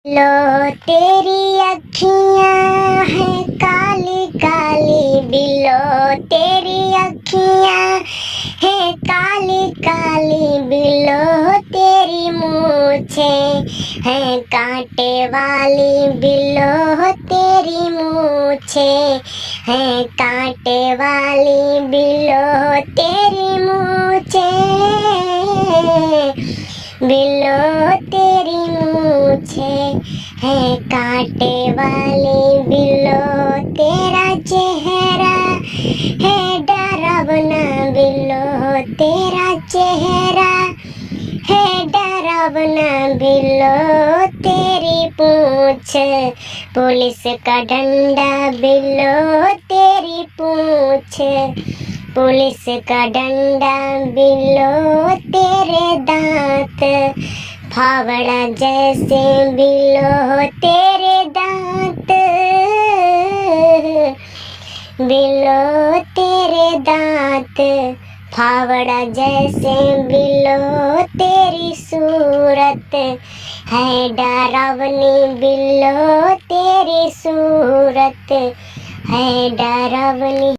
लो तेरी अखियां हैं काली काली बिलो, तेरी अखियां हैं काली काली बिलो, तेरी मूछें हैं कांटे वाली बिलो, तेरी मूछें हैं कांटे वाली बिलो, तेरी मूछें बिलो, तेरी मूछें है कांटे वाली बिलो, तेरा चेहरा है डरावना बिलो, तेरा चेहरा है डरावना बिलो, तेरी पूंछ पुलिस का डंडा बिलो, तेरी पूंछ पुलिस का डंडा बिलो, तेरे दांत फावड़ा जैसे बिलो, तेरे दांत बिलो, तेरे दांत फावड़ा जैसे बिलो, तेरी सूरत है डरावनी बिलो, तेरी सूरत है डरावनी।